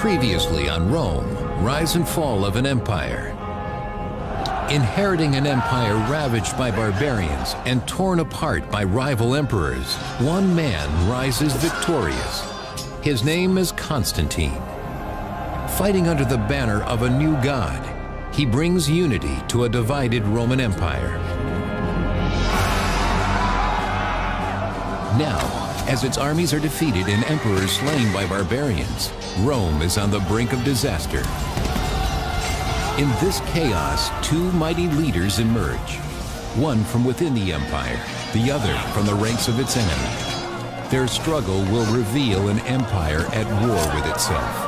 Previously on Rome, rise and fall of an empire. Inheriting an empire ravaged by barbarians and torn apart by rival emperors, one man rises victorious. His name is Constantine. Fighting under the banner of a new god, he brings unity to a divided Roman Empire. Now, as its armies are defeated and emperors slain by barbarians, Rome is on the brink of disaster. In this chaos, two mighty leaders emerge. One from within the empire, the other from the ranks of its enemy. Their struggle will reveal an empire at war with itself.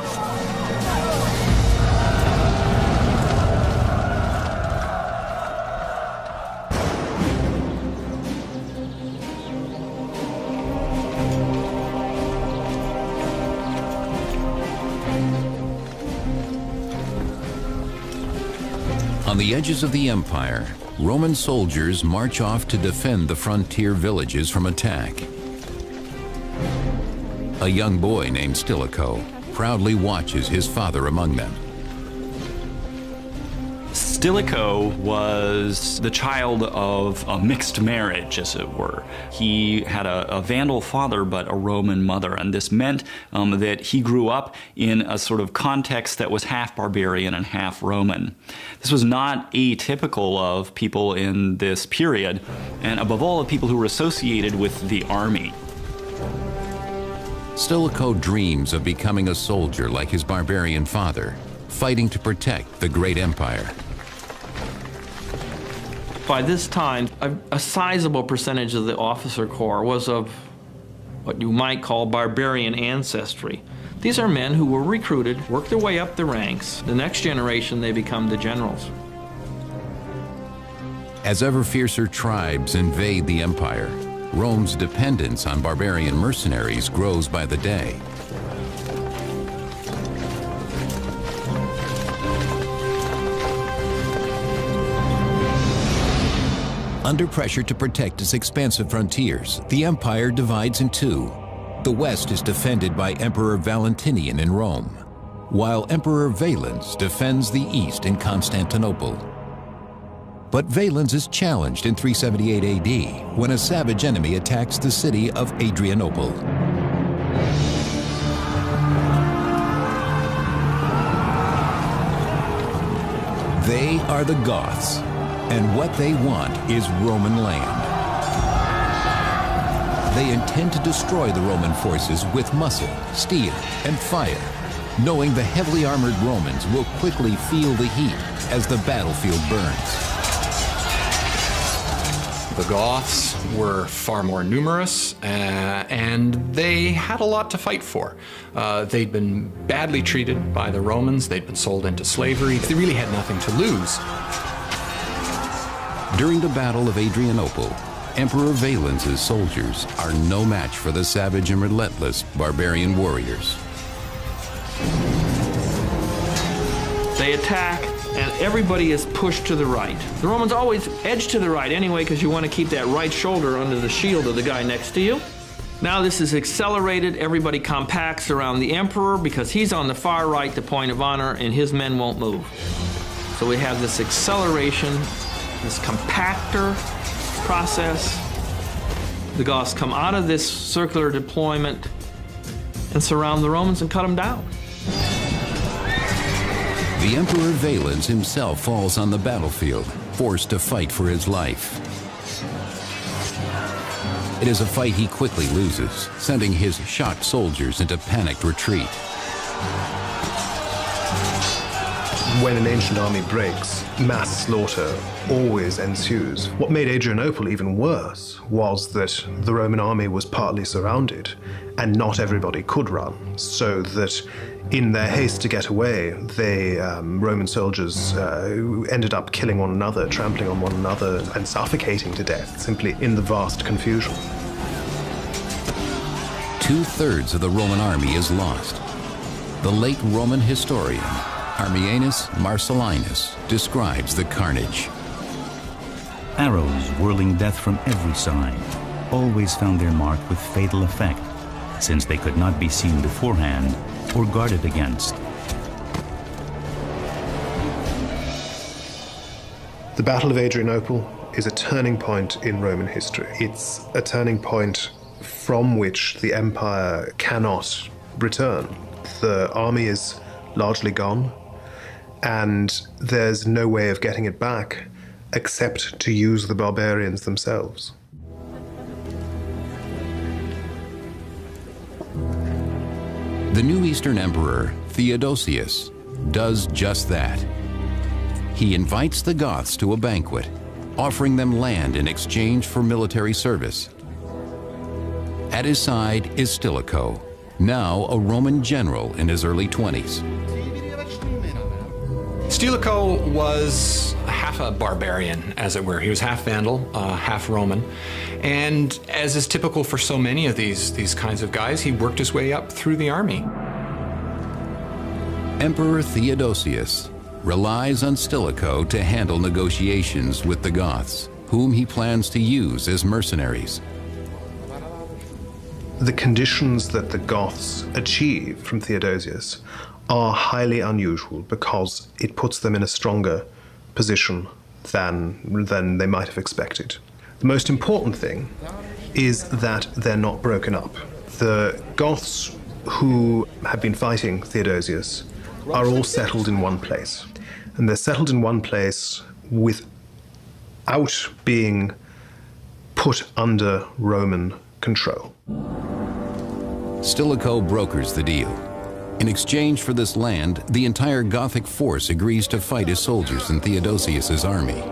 On the edges of the empire, Roman soldiers march off to defend the frontier villages from attack. A young boy named Stilicho proudly watches his father among them. Stilicho was the child of a mixed marriage, as it were. He had a Vandal father but a Roman mother, and this meant that he grew up in a sort of context that was half barbarian and half Roman. This was not atypical of people in this period, and above all, of people who were associated with the army. Stilicho dreams of becoming a soldier like his barbarian father, fighting to protect the great empire. By this time, a sizable percentage of the officer corps was of what you might call barbarian ancestry. These are men who were recruited, worked their way up the ranks. The next generation, they become the generals. As ever fiercer tribes invade the empire, Rome's dependence on barbarian mercenaries grows by the day. Under pressure to protect its expansive frontiers, the empire divides in two. The west is defended by Emperor Valentinian in Rome, while Emperor Valens defends the east in Constantinople. But Valens is challenged in 378 AD when a savage enemy attacks the city of Adrianople. They are the Goths, and what they want is Roman land. They intend to destroy the Roman forces with muscle, steel, and fire, knowing the heavily armored Romans will quickly feel the heat as the battlefield burns. The Goths were far more numerous, and they had a lot to fight for. They'd been badly treated by the Romans, they'd been sold into slavery, they really had nothing to lose. During the Battle of Adrianople, Emperor Valens' soldiers are no match for the savage and relentless barbarian warriors. They attack, and everybody is pushed to the right. The Romans always edge to the right anyway, because you want to keep that right shoulder under the shield of the guy next to you. Now this is accelerated. Everybody compacts around the emperor because he's on the far right, the point of honor, and his men won't move. So we have this acceleration, this compactor process. The Goths come out of this circular deployment and surround the Romans and cut them down. The Emperor Valens himself falls on the battlefield, forced to fight for his life. It is a fight he quickly loses, sending his shocked soldiers into panicked retreat. When an ancient army breaks, mass slaughter always ensues. What made Adrianople even worse was that the Roman army was partly surrounded, and not everybody could run, so that in their haste to get away, Roman soldiers ended up killing one another, trampling on one another, and suffocating to death, simply in the vast confusion. 2/3 of the Roman army is lost. The late Roman historian, Ammianus Marcellinus, describes the carnage. Arrows whirling death from every side always found their mark with fatal effect, since they could not be seen beforehand or guarded against The Battle of Adrianople is a turning point in Roman history. It's a turning point from which the empire cannot return. The army is largely gone, and there's no way of getting it back except to use the barbarians themselves. The new Eastern Emperor, Theodosius, does just that. He invites the Goths to a banquet, offering them land in exchange for military service. At his side is Stilicho, now a Roman general in his early 20s. Stilicho was half a barbarian, as it were. He was half Vandal, half Roman. And as is typical for so many of these kinds of guys, he worked his way up through the army. Emperor Theodosius relies on Stilicho to handle negotiations with the Goths, whom he plans to use as mercenaries. The conditions that the Goths achieve from Theodosius are highly unusual because it puts them in a stronger position than they might have expected. The most important thing is that they're not broken up. The Goths who have been fighting Theodosius are all settled in one place. And they're settled in one place without being put under Roman control. Stilicho brokers the deal. In exchange for this land, the entire Gothic force agrees to fight as soldiers in Theodosius's army.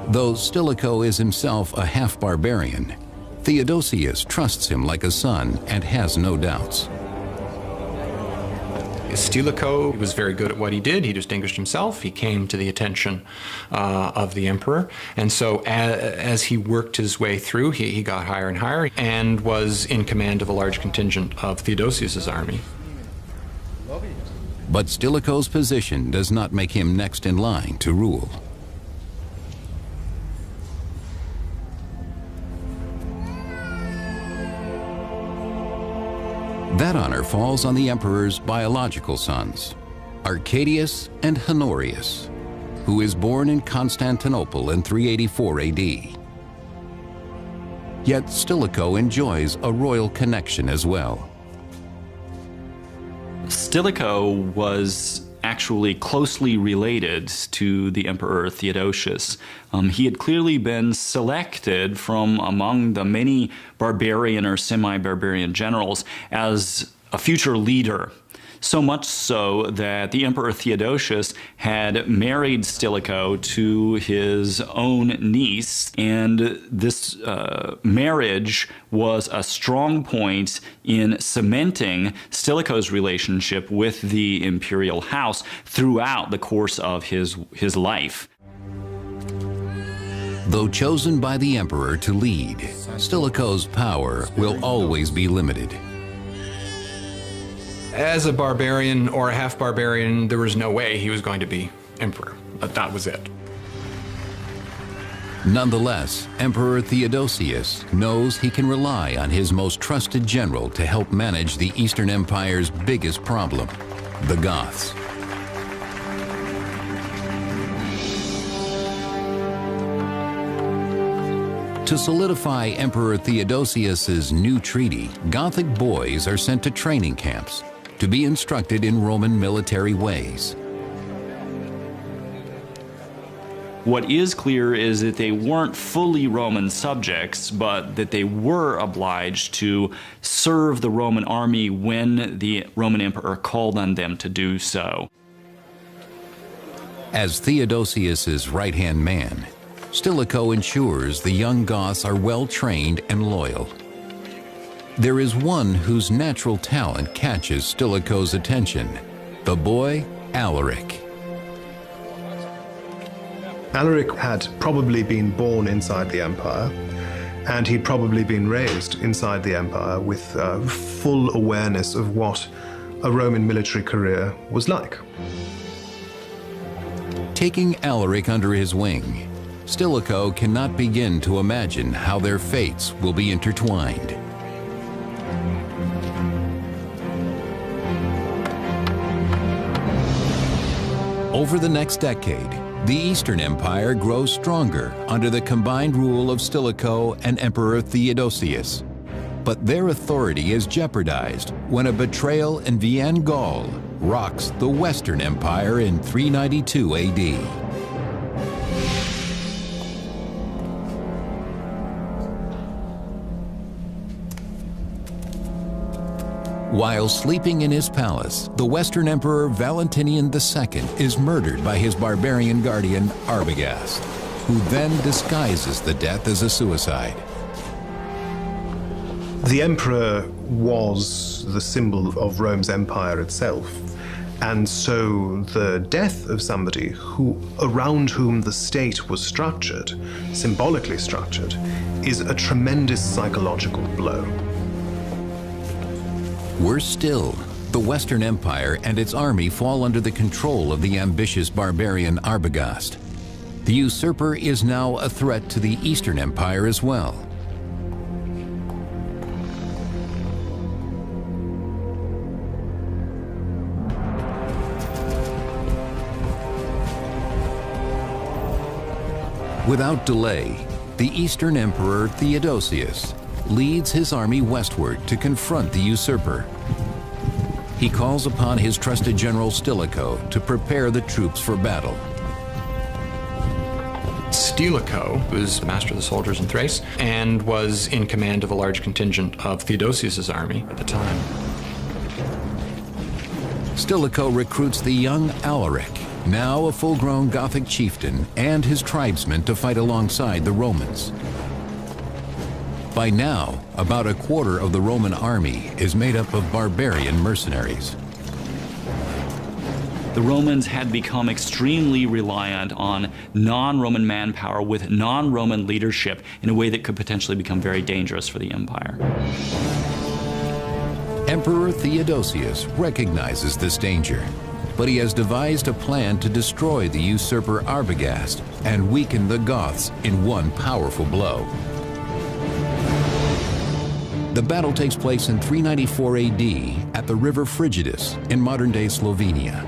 Though Stilicho is himself a half-barbarian, Theodosius trusts him like a son and has no doubts. Stilicho was very good at what he did. He distinguished himself. He came to the attention of the emperor. And so as he worked his way through, he got higher and higher and was in command of a large contingent of Theodosius's army. But Stilicho's position does not make him next in line to rule. That honor falls on the emperor's biological sons, Arcadius and Honorius, who is born in Constantinople in 384 AD. Yet Stilicho enjoys a royal connection as well. Stilicho was actually closely related to the Emperor Theodosius. He had clearly been selected from among the many barbarian or semi-barbarian generals as a future leader. So much so that the Emperor Theodosius had married Stilicho to his own niece, and this marriage was a strong point in cementing Stilicho's relationship with the imperial house throughout the course of his life. Though chosen by the emperor to lead, Stilicho's power will always be limited. As a barbarian or a half-barbarian, there was no way he was going to be emperor. That was it. Nonetheless, Emperor Theodosius knows he can rely on his most trusted general to help manage the Eastern Empire's biggest problem, the Goths. To solidify Emperor Theodosius's new treaty, Gothic boys are sent to training camps to be instructed in Roman military ways. What is clear is that they weren't fully Roman subjects, but that they were obliged to serve the Roman army when the Roman emperor called on them to do so. As Theodosius's right-hand man, Stilicho ensures the young Goths are well-trained and loyal. There is one whose natural talent catches Stilicho's attention, the boy Alaric. Alaric had probably been born inside the empire, and he'd probably been raised inside the empire with full awareness of what a Roman military career was like. Taking Alaric under his wing, Stilicho cannot begin to imagine how their fates will be intertwined. Over the next decade, The Eastern Empire grows stronger under the combined rule of Stilicho and Emperor Theodosius. But their authority is jeopardized when a betrayal in Vienne, Gaul, rocks the Western Empire in 392 AD. While sleeping in his palace, the Western Emperor Valentinian II is murdered by his barbarian guardian Arbogast, who then disguises the death as a suicide. The emperor was the symbol of Rome's empire itself, and so the death of somebody around whom the state was structured, symbolically structured, is a tremendous psychological blow. Worse still, the Western Empire and its army fall under the control of the ambitious barbarian Arbogast. The usurper is now a threat to the Eastern Empire as well. Without delay, the Eastern Emperor Theodosius leads his army westward to confront the usurper. He calls upon his trusted general Stilicho to prepare the troops for battle. Stilicho was master of the soldiers in Thrace and was in command of a large contingent of Theodosius's army at the time. Stilicho recruits the young Alaric, now a full-grown Gothic chieftain, and his tribesmen to fight alongside the Romans. By now, about a quarter of the Roman army is made up of barbarian mercenaries. The Romans had become extremely reliant on non-Roman manpower with non-Roman leadership in a way that could potentially become very dangerous for the empire. Emperor Theodosius recognizes this danger, but he has devised a plan to destroy the usurper Arbogast and weaken the Goths in one powerful blow. The battle takes place in 394 AD at the river Frigidus in modern-day Slovenia.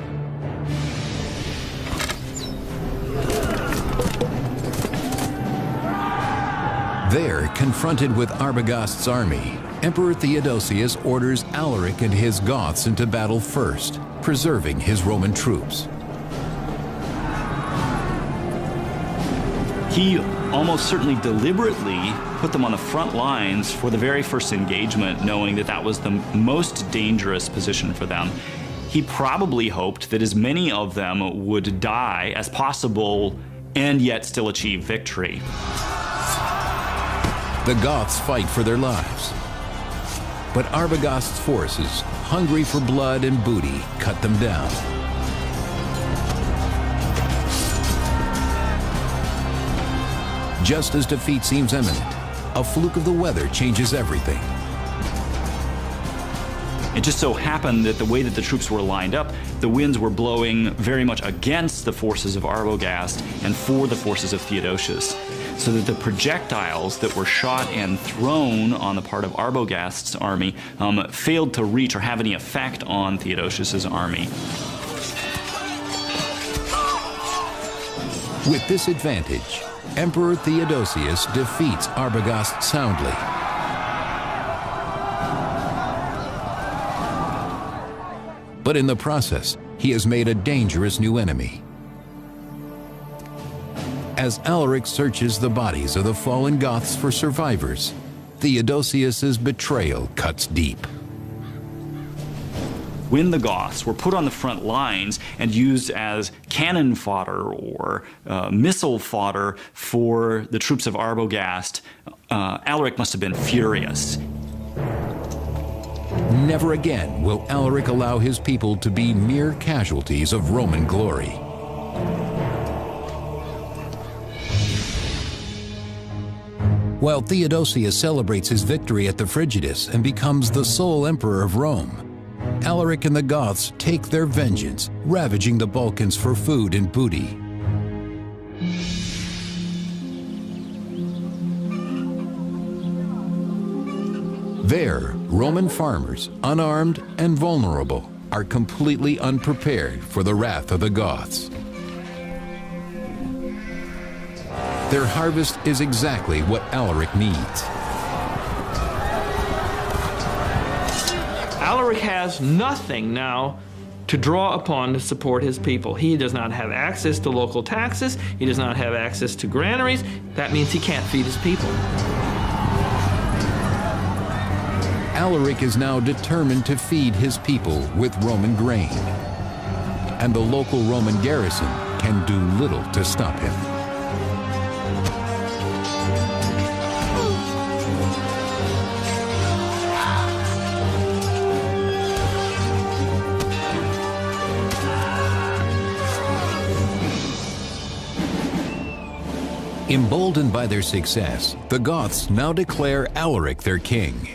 There, confronted with Arbogast's army, Emperor Theodosius orders Alaric and his Goths into battle first, preserving his Roman troops. He almost certainly deliberately put them on the front lines for the very first engagement, knowing that that was the most dangerous position for them. He probably hoped that as many of them would die as possible and yet still achieve victory. The Goths fight for their lives, but Arbogast's forces, hungry for blood and booty, cut them down. Just as defeat seems imminent, a fluke of the weather changes everything. It just so happened that the way that the troops were lined up, the winds were blowing very much against the forces of Arbogast and for the forces of Theodosius, so that the projectiles that were shot and thrown on the part of Arbogast's army failed to reach or have any effect on Theodosius's army. With this advantage, Emperor Theodosius defeats Arbogast soundly. But in the process, he has made a dangerous new enemy. As Alaric searches the bodies of the fallen Goths for survivors, Theodosius's betrayal cuts deep. When the Goths were put on the front lines and used as cannon fodder or missile fodder for the troops of Arbogast, Alaric must have been furious. Never again will Alaric allow his people to be mere casualties of Roman glory. While Theodosius celebrates his victory at the Frigidus and becomes the sole emperor of Rome, Alaric and the Goths take their vengeance, ravaging the Balkans for food and booty. There, Roman farmers, unarmed and vulnerable, are completely unprepared for the wrath of the Goths. Their harvest is exactly what Alaric needs. Alaric has nothing now to draw upon to support his people. He does not have access to local taxes. He does not have access to granaries. That means he can't feed his people. Alaric is now determined to feed his people with Roman grain. And the local Roman garrison can do little to stop him. Emboldened by their success, the Goths now declare Alaric their king.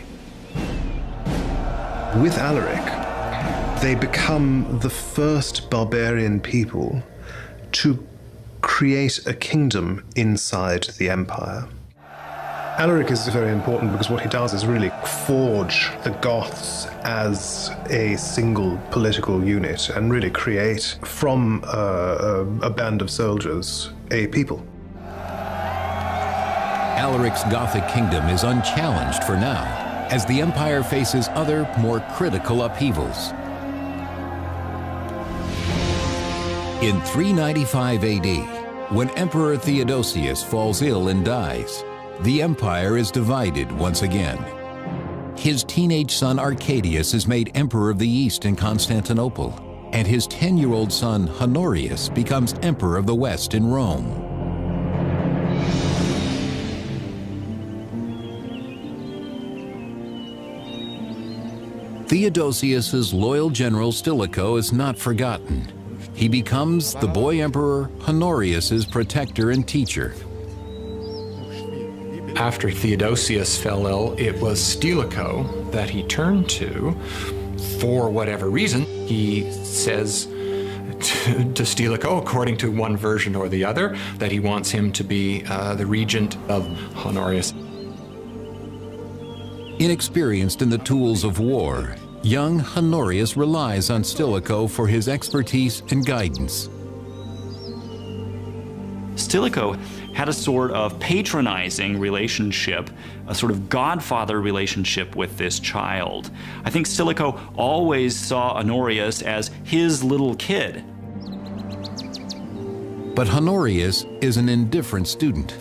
With Alaric, they become the first barbarian people to create a kingdom inside the empire. Alaric is very important because what he does is really forge the Goths as a single political unit and really create from a band of soldiers a people. Alaric's Gothic kingdom is unchallenged for now, as the empire faces other, more critical upheavals. In 395 AD, when Emperor Theodosius falls ill and dies, the empire is divided once again. His teenage son Arcadius is made Emperor of the East in Constantinople, and his 10-year-old son Honorius becomes Emperor of the West in Rome. Theodosius's loyal general Stilicho is not forgotten. He becomes the boy emperor Honorius's protector and teacher. After Theodosius fell ill, it was Stilicho that he turned to for whatever reason. He says to Stilicho, according to one version or the other, that he wants him to be the regent of Honorius. Inexperienced in the tools of war, young Honorius relies on Stilicho for his expertise and guidance. Stilicho had a sort of patronizing relationship, a sort of godfather relationship with this child. I think Stilicho always saw Honorius as his little kid. But Honorius is an indifferent student.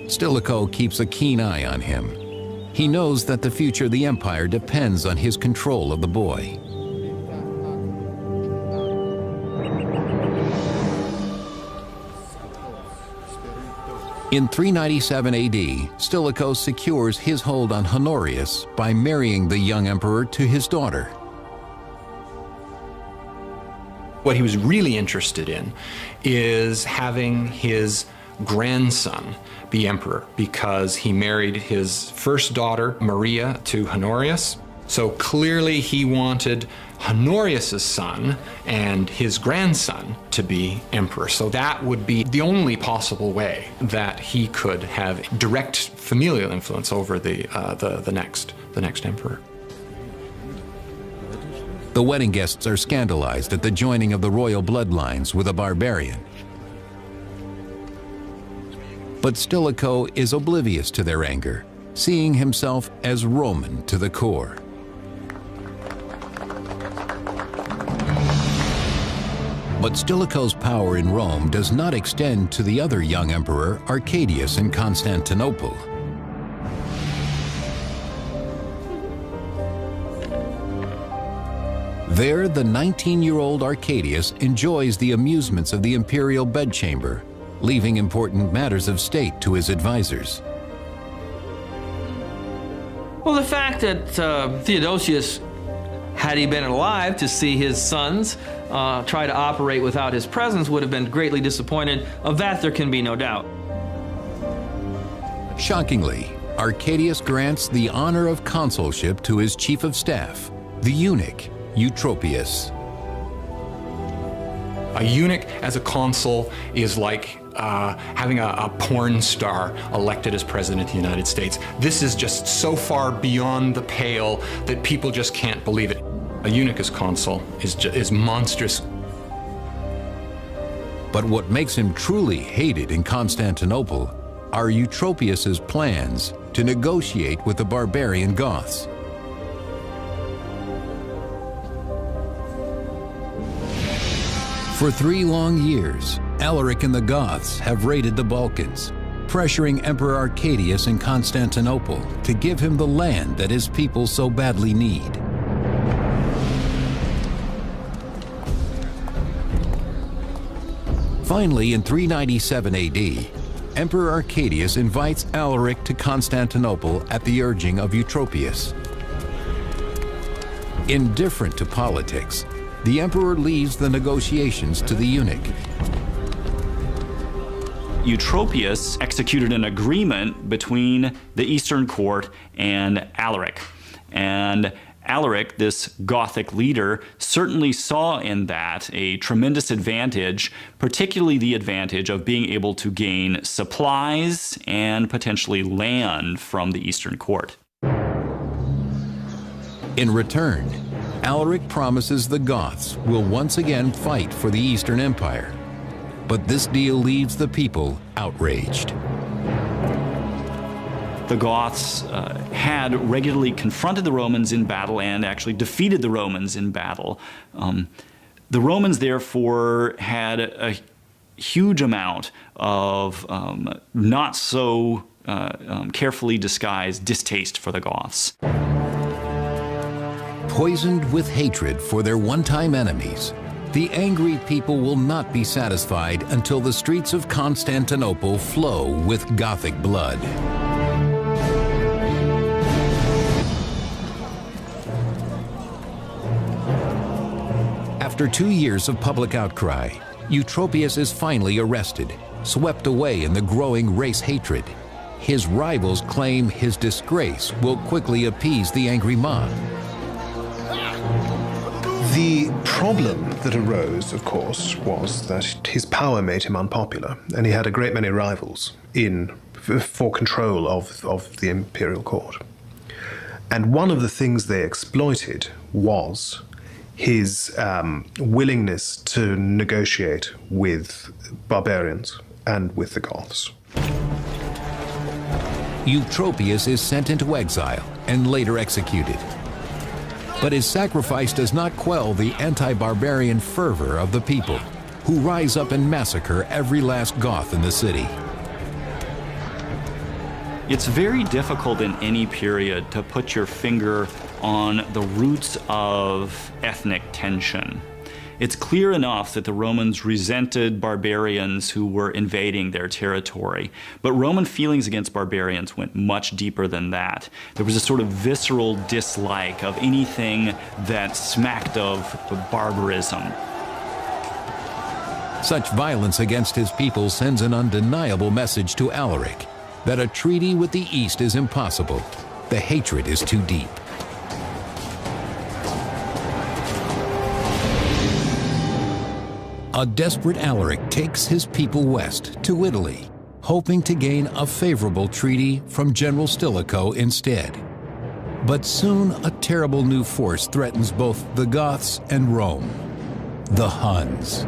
Stilicho keeps a keen eye on him. He knows that the future of the empire depends on his control of the boy. In 397 AD, Stilicho secures his hold on Honorius by marrying the young emperor to his daughter. What he was really interested in is having his grandson be emperor, because he married his first daughter, Maria, to Honorius. So clearly he wanted Honorius's son and his grandson to be emperor. So that would be the only possible way that he could have direct familial influence over the next emperor. The wedding guests are scandalized at the joining of the royal bloodlines with a barbarian. But Stilicho is oblivious to their anger, seeing himself as Roman to the core. But Stilicho's power in Rome does not extend to the other young emperor, Arcadius, in Constantinople. There, the 19-year-old Arcadius enjoys the amusements of the imperial bedchamber, leaving important matters of state to his advisors. Well, the fact that Theodosius, had he been alive to see his sons try to operate without his presence, would have been greatly disappointed. Of that, there can be no doubt. Shockingly, Arcadius grants the honor of consulship to his chief of staff, the eunuch, Eutropius. A eunuch as a consul is like having a porn star elected as president of the United States. This is just so far beyond the pale that people just can't believe it. A eunuch as consul is monstrous. But what makes him truly hated in Constantinople are Eutropius's plans to negotiate with the barbarian Goths. For 3 long years, Alaric and the Goths have raided the Balkans, pressuring Emperor Arcadius in Constantinople to give him the land that his people so badly need. Finally, in 397 AD, Emperor Arcadius invites Alaric to Constantinople at the urging of Eutropius. Indifferent to politics, the emperor leaves the negotiations to the eunuch. Eutropius executed an agreement between the Eastern court and Alaric. And Alaric, this Gothic leader, certainly saw in that a tremendous advantage, particularly the advantage of being able to gain supplies and potentially land from the Eastern court. In return, Alaric promises the Goths will once again fight for the Eastern Empire. But this deal leaves the people outraged. The Goths had regularly confronted the Romans in battle and actually defeated the Romans in battle. The Romans, therefore, had a huge amount of not so carefully disguised distaste for the Goths. Poisoned with hatred for their one-time enemies, the angry people will not be satisfied until the streets of Constantinople flow with Gothic blood. After 2 years of public outcry, Eutropius is finally arrested, swept away in the growing race hatred. His rivals claim his disgrace will quickly appease the angry mob. The problem that arose, of course, was that his power made him unpopular, and he had a great many rivals for control of the imperial court. And one of the things they exploited was his willingness to negotiate with barbarians and with the Goths. Eutropius is sent into exile and later executed. But his sacrifice does not quell the anti-barbarian fervor of the people, who rise up and massacre every last Goth in the city. It's very difficult in any period to put your finger on the roots of ethnic tension. It's clear enough that the Romans resented barbarians who were invading their territory, but Roman feelings against barbarians went much deeper than that. There was a sort of visceral dislike of anything that smacked of barbarism. Such violence against his people sends an undeniable message to Alaric that a treaty with the East is impossible. The hatred is too deep. A desperate Alaric takes his people west to Italy, hoping to gain a favorable treaty from General Stilicho instead. But soon a terrible new force threatens both the Goths and Rome: the Huns.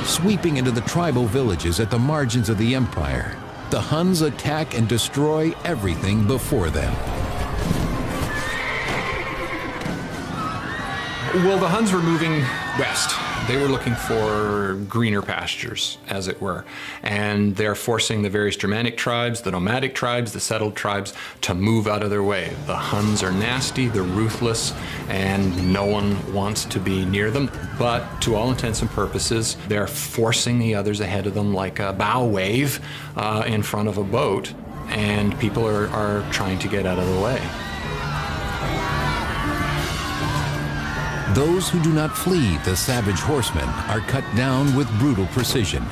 Sweeping into the tribal villages at the margins of the empire, the Huns attack and destroy everything before them. Well, the Huns were moving west. They were looking for greener pastures, as it were. And they're forcing the various Germanic tribes, the nomadic tribes, the settled tribes, to move out of their way. The Huns are nasty, they're ruthless, and no one wants to be near them. But to all intents and purposes, they're forcing the others ahead of them like a bow wave in front of a boat. And people are trying to get out of the way. Those who do not flee the savage horsemen are cut down with brutal precision.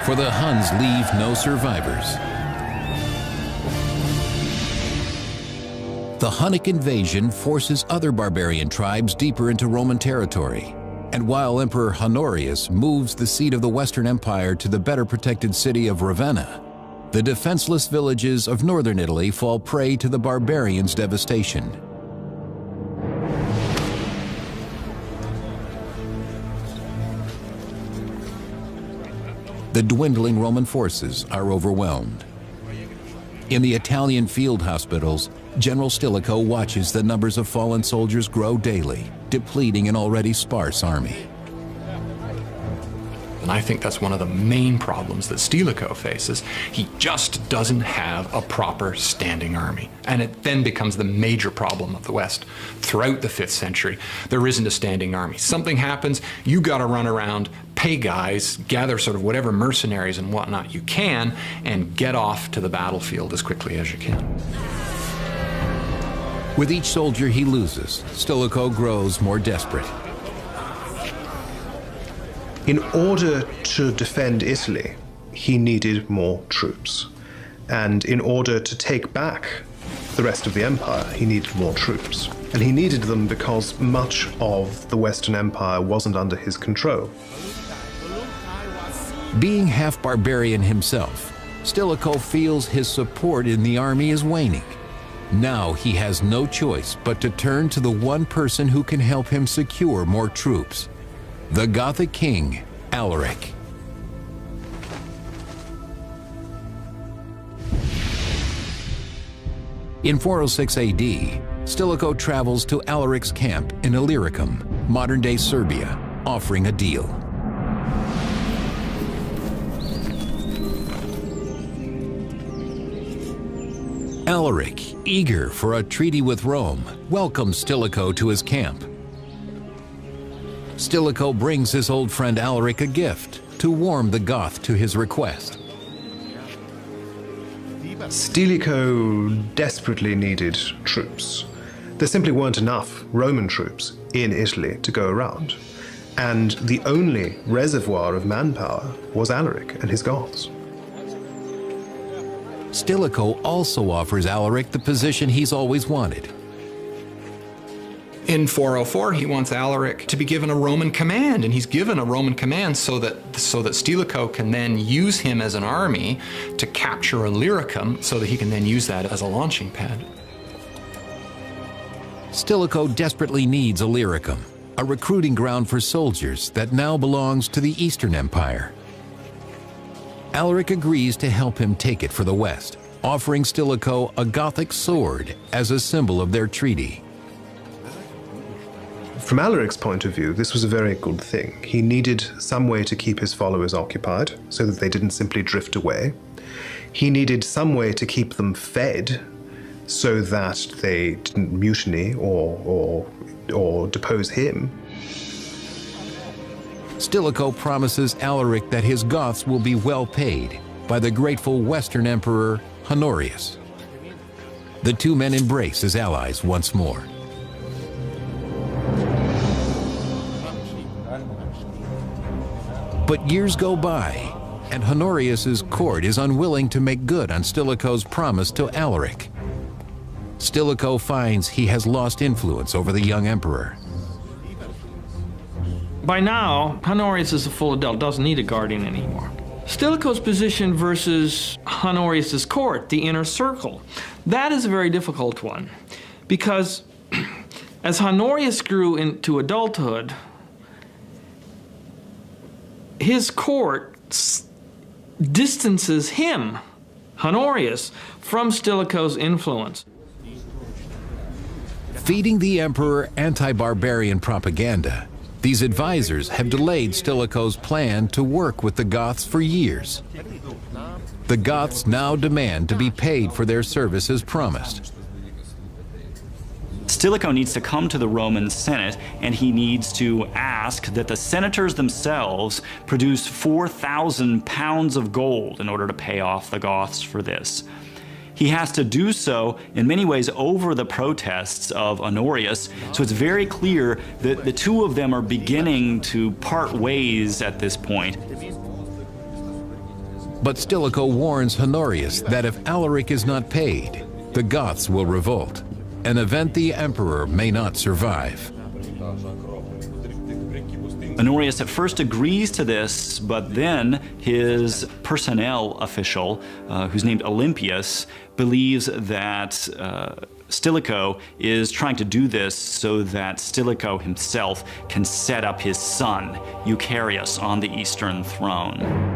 For the Huns leave no survivors. The Hunnic invasion forces other barbarian tribes deeper into Roman territory. And while Emperor Honorius moves the seat of the Western Empire to the better protected city of Ravenna, the defenseless villages of northern Italy fall prey to the barbarians' devastation. The dwindling Roman forces are overwhelmed. In the Italian field hospitals, General Stilicho watches the numbers of fallen soldiers grow daily, depleting an already sparse army. And I think that's one of the main problems that Stilicho faces. He just doesn't have a proper standing army. And it then becomes the major problem of the West. Throughout the 5th century, there isn't a standing army. Something happens, you gotta run around, pay guys, gather sort of whatever mercenaries and whatnot you can, and get off to the battlefield as quickly as you can. With each soldier he loses, Stilicho grows more desperate. In order to defend Italy, he needed more troops. And in order to take back the rest of the empire, he needed more troops. And he needed them because much of the Western Empire wasn't under his control. Being half barbarian himself, Stilicho feels his support in the army is waning. Now he has no choice but to turn to the one person who can help him secure more troops. The Gothic king, Alaric. In 406 AD, Stilicho travels to Alaric's camp in Illyricum, modern-day Serbia, offering a deal. Alaric, eager for a treaty with Rome, welcomes Stilicho to his camp. Stilicho brings his old friend Alaric a gift to warm the Goth to his request. Stilicho desperately needed troops. There simply weren't enough Roman troops in Italy to go around. And the only reservoir of manpower was Alaric and his Goths. Stilicho also offers Alaric the position he's always wanted. In 404, he wants Alaric to be given a Roman command, and he's given a Roman command so that Stilicho can then use him as an army to capture Illyricum, so that he can then use that as a launching pad. Stilicho desperately needs Illyricum, a recruiting ground for soldiers that now belongs to the Eastern Empire. Alaric agrees to help him take it for the West, offering Stilicho a Gothic sword as a symbol of their treaty. From Alaric's point of view, this was a very good thing. He needed some way to keep his followers occupied so that they didn't simply drift away. He needed some way to keep them fed so that they didn't mutiny or depose him. Stilicho promises Alaric that his Goths will be well paid by the grateful Western Emperor Honorius. The two men embrace as allies once more. But years go by, and Honorius's court is unwilling to make good on Stilicho's promise to Alaric. Stilicho finds he has lost influence over the young emperor. By now, Honorius is a full adult, doesn't need a guardian anymore. Stilicho's position versus Honorius's court, the inner circle, that is a very difficult one, because as Honorius grew into adulthood, his court distances him, Honorius, from Stilicho's influence. Feeding the emperor anti-barbarian propaganda, these advisors have delayed Stilicho's plan to work with the Goths for years. The Goths now demand to be paid for their services promised. Stilicho needs to come to the Roman Senate, and he needs to ask that the senators themselves produce 4,000 pounds of gold in order to pay off the Goths for this. He has to do so in many ways over the protests of Honorius, so it's very clear that the two of them are beginning to part ways at this point. But Stilicho warns Honorius that if Alaric is not paid, the Goths will revolt, an event the emperor may not survive. Honorius at first agrees to this, but then his personnel official, who's named Olympius, believes that Stilicho is trying to do this so that Stilicho himself can set up his son, Eucharius, on the Eastern throne.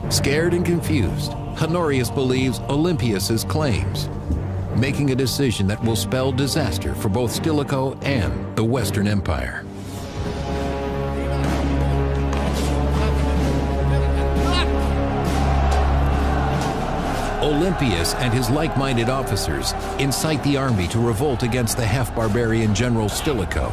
Scared and confused, Honorius believes Olympias's claims, making a decision that will spell disaster for both Stilicho and the Western Empire. Olympias and his like-minded officers incite the army to revolt against the half-barbarian general Stilicho.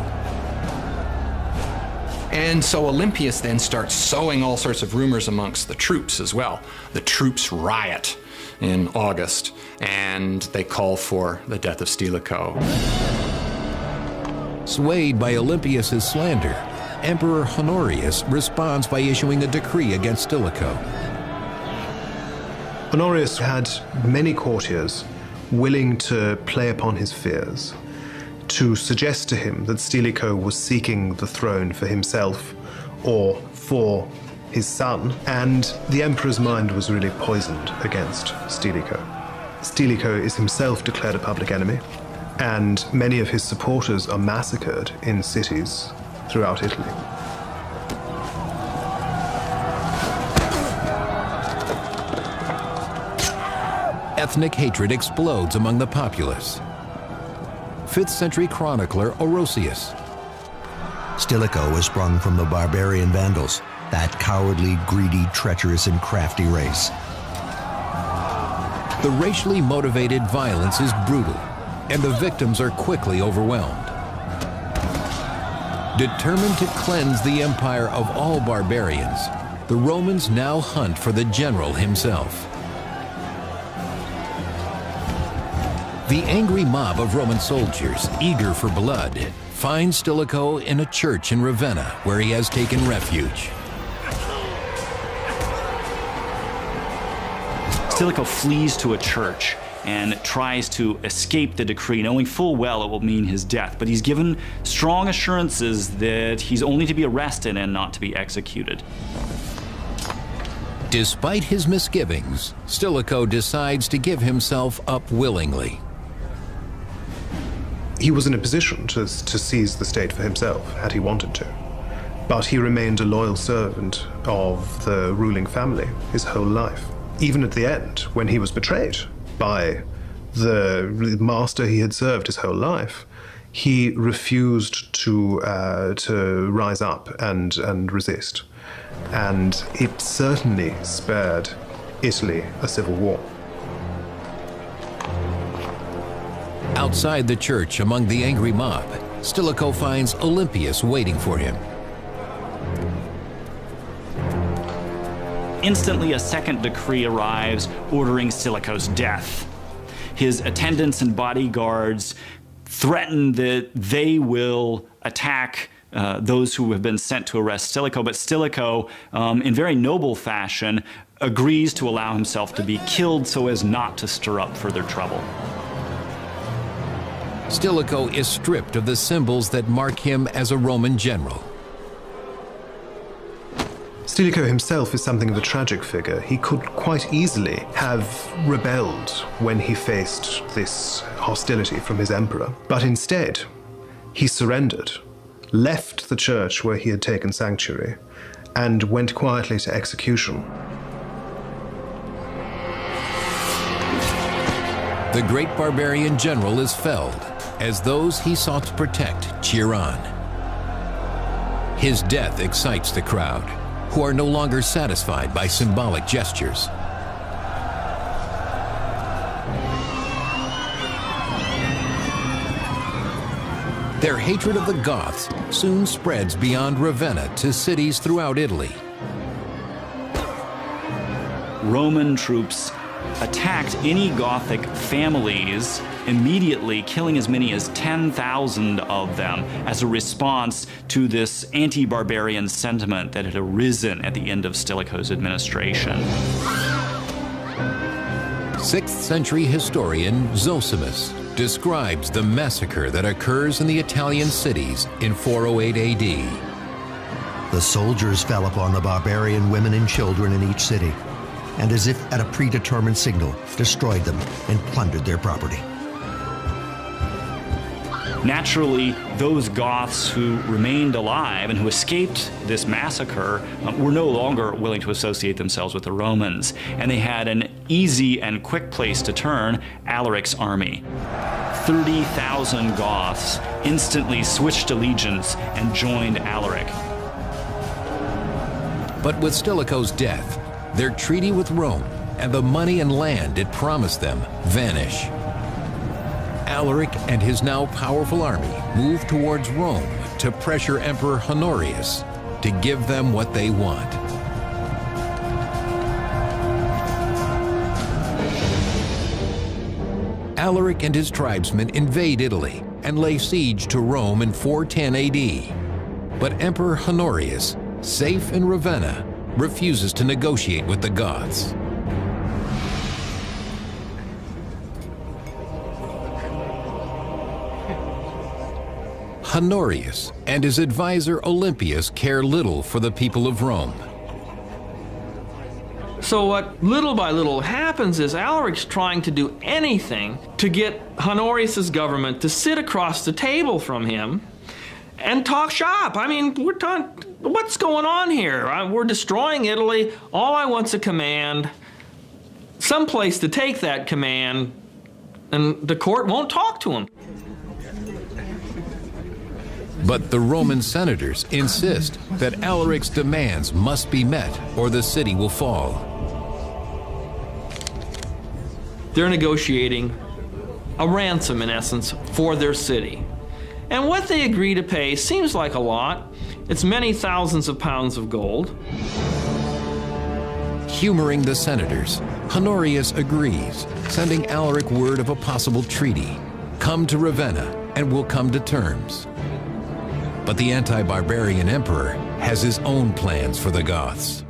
And so Olympias then starts sowing all sorts of rumors amongst the troops as well. The troops riot in August, and they call for the death of Stilicho. Swayed by Olympias's slander, Emperor Honorius responds by issuing a decree against Stilicho. Honorius had many courtiers willing to play upon his fears, to suggest to him that Stilicho was seeking the throne for himself or for his son, and the emperor's mind was really poisoned against Stilicho. Stilicho is himself declared a public enemy, and many of his supporters are massacred in cities throughout Italy. Ethnic hatred explodes among the populace. 5th century chronicler Orosius. Stilicho was sprung from the barbarian Vandals, that cowardly, greedy, treacherous, and crafty race. The racially motivated violence is brutal, and the victims are quickly overwhelmed. Determined to cleanse the empire of all barbarians, the Romans now hunt for the general himself. The angry mob of Roman soldiers, eager for blood, finds Stilicho in a church in Ravenna, where he has taken refuge. Stilicho flees to a church and tries to escape the decree, knowing full well it will mean his death, but he's given strong assurances that he's only to be arrested and not to be executed. Despite his misgivings, Stilicho decides to give himself up willingly. He was in a position to seize the state for himself, had he wanted to. But he remained a loyal servant of the ruling family his whole life. Even at the end, when he was betrayed by the master he had served his whole life, he refused to rise up and resist. And it certainly spared Italy a civil war. Outside the church, among the angry mob, Stilicho finds Olympias waiting for him. Instantly, a second decree arrives ordering Stilicho's death. His attendants and bodyguards threaten that they will attack those who have been sent to arrest Stilicho, but Stilicho, in very noble fashion, agrees to allow himself to be killed so as not to stir up further trouble. Stilicho is stripped of the symbols that mark him as a Roman general. Stilicho himself is something of a tragic figure. He could quite easily have rebelled when he faced this hostility from his emperor, but instead he surrendered, left the church where he had taken sanctuary, and went quietly to execution. The great barbarian general is felled as those he sought to protect cheer on. His death excites the crowd, who are no longer satisfied by symbolic gestures. Their hatred of the Goths soon spreads beyond Ravenna to cities throughout Italy. Roman troops attacked any Gothic families, immediately killing as many as 10,000 of them as a response to this anti-barbarian sentiment that had arisen at the end of Stilicho's administration. 6th century historian Zosimus describes the massacre that occurs in the Italian cities in 408 AD. The soldiers fell upon the barbarian women and children in each city, and as if at a predetermined signal, destroyed them and plundered their property. Naturally, those Goths who remained alive and who escaped this massacre were no longer willing to associate themselves with the Romans, and they had an easy and quick place to turn: Alaric's army. 30,000 Goths instantly switched allegiance and joined Alaric. But with Stilicho's death, their treaty with Rome and the money and land it promised them vanish. Alaric and his now powerful army moved towards Rome to pressure Emperor Honorius to give them what they want. Alaric and his tribesmen invade Italy and lay siege to Rome in 410 AD. But Emperor Honorius, safe in Ravenna, refuses to negotiate with the Goths. Honorius and his advisor Olympius care little for the people of Rome. So what little by little happens is Alaric's trying to do anything to get Honorius's government to sit across the table from him and talk shop. I mean, we're talking, what's going on here? We're destroying Italy. All I want's a command, some place to take that command, and the court won't talk to him. But the Roman senators insist that Alaric's demands must be met or the city will fall. They're negotiating a ransom, in essence, for their city. And what they agree to pay seems like a lot. It's many thousands of pounds of gold. Humoring the senators, Honorius agrees, sending Alaric word of a possible treaty. Come to Ravenna and we'll come to terms. But the anti-barbarian emperor has his own plans for the Goths.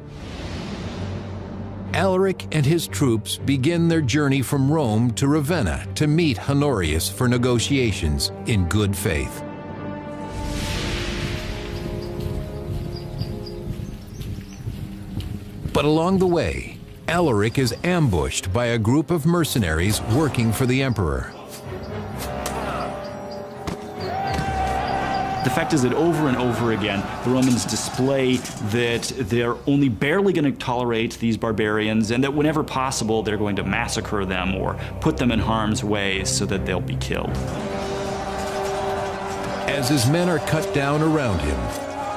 Alaric and his troops begin their journey from Rome to Ravenna to meet Honorius for negotiations in good faith. But along the way, Alaric is ambushed by a group of mercenaries working for the emperor. The fact is that over and over again, the Romans display that they're only barely going to tolerate these barbarians, and that whenever possible, they're going to massacre them or put them in harm's way so that they'll be killed. As his men are cut down around him,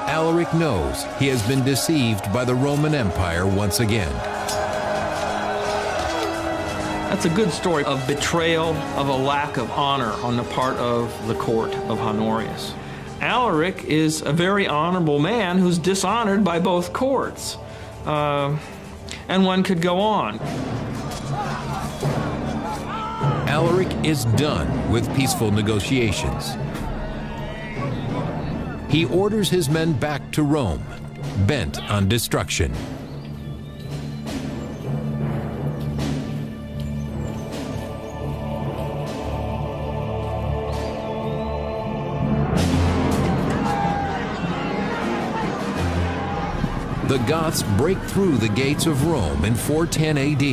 Alaric knows he has been deceived by the Roman Empire once again. That's a good story of betrayal, of a lack of honor on the part of the court of Honorius. Alaric is a very honorable man who's dishonored by both courts. And one could go on. Alaric is done with peaceful negotiations. He orders his men back to Rome, bent on destruction. The Goths break through the gates of Rome in 410 AD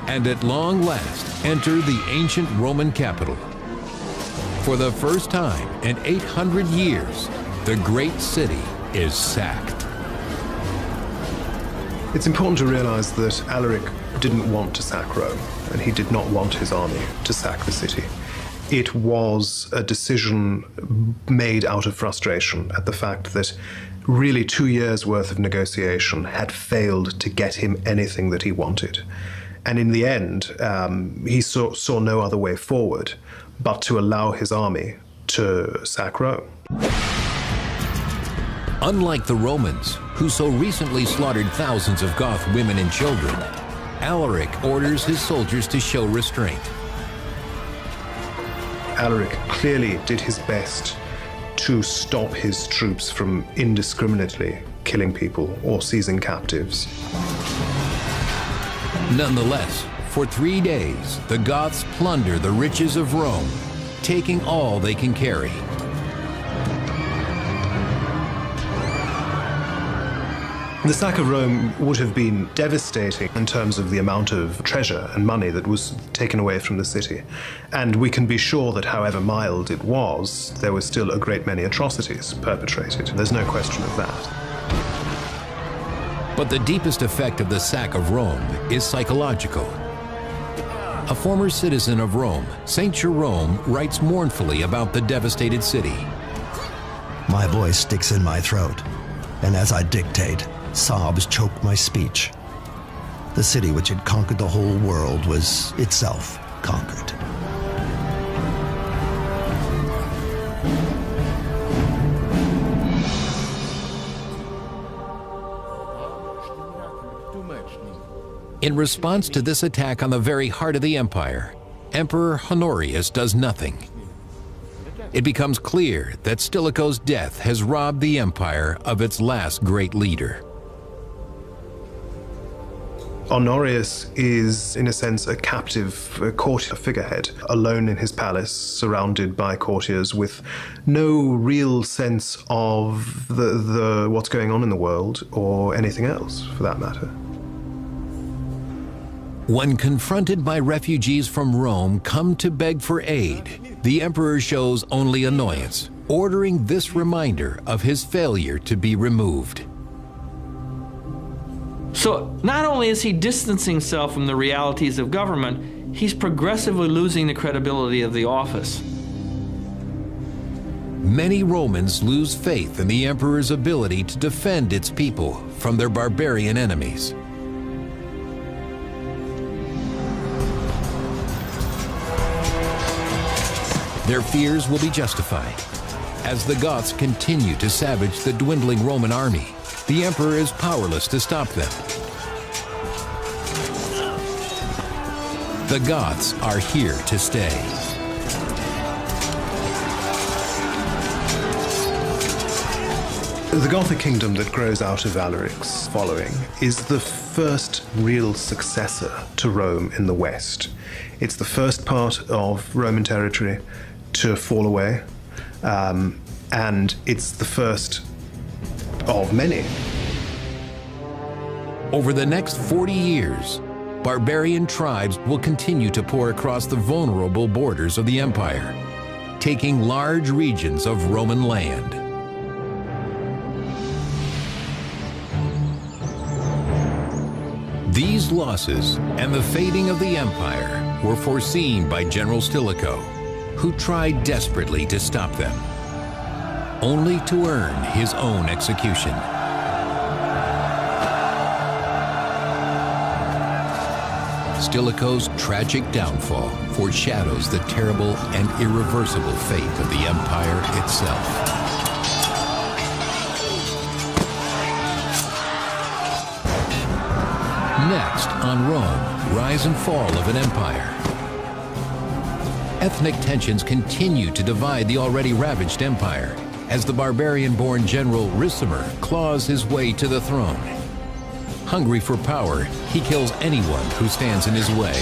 and at long last enter the ancient Roman capital. For the first time in 800 years, the great city is sacked. It's important to realize that Alaric didn't want to sack Rome, and he did not want his army to sack the city. It was a decision made out of frustration at the fact that really 2 years' worth of negotiation had failed to get him anything that he wanted. And in the end, he saw no other way forward but to allow his army to sack Rome. Unlike the Romans, who so recently slaughtered thousands of Goth women and children, Alaric orders his soldiers to show restraint. Alaric clearly did his best to stop his troops from indiscriminately killing people or seizing captives. Nonetheless, for 3 days, the Goths plunder the riches of Rome, taking all they can carry. The sack of Rome would have been devastating in terms of the amount of treasure and money that was taken away from the city. And we can be sure that however mild it was, there were still a great many atrocities perpetrated. There's no question of that. But the deepest effect of the sack of Rome is psychological. A former citizen of Rome, Saint Jerome, writes mournfully about the devastated city. My voice sticks in my throat, and as I dictate, sobs choke my speech. The city which had conquered the whole world was itself conquered. In response to this attack on the very heart of the empire, Emperor Honorius does nothing. It becomes clear that Stilicho's death has robbed the empire of its last great leader. Honorius is, in a sense, a captive courtier figurehead, alone in his palace, surrounded by courtiers, with no real sense of what's going on in the world, or anything else, for that matter. When confronted by refugees from Rome come to beg for aid, the emperor shows only annoyance, ordering this reminder of his failure to be removed. So not only is he distancing himself from the realities of government, he's progressively losing the credibility of the office. Many Romans lose faith in the emperor's ability to defend its people from their barbarian enemies. Their fears will be justified. As the Goths continue to savage the dwindling Roman army, the emperor is powerless to stop them. The Goths are here to stay. The Gothic kingdom that grows out of Alaric's following is the first real successor to Rome in the West. It's the first part of Roman territory to fall away, and it's the first of many. Over the next 40 years, barbarian tribes will continue to pour across the vulnerable borders of the empire, taking large regions of Roman land. These losses and the fading of the empire were foreseen by General Stilicho, who tried desperately to stop them, only to earn his own execution. Stilicho's tragic downfall foreshadows the terrible and irreversible fate of the empire itself. Next on Rome, Rise and Fall of an Empire. Ethnic tensions continue to divide the already ravaged empire as the barbarian-born general Ricimer claws his way to the throne. Hungry for power, he kills anyone who stands in his way.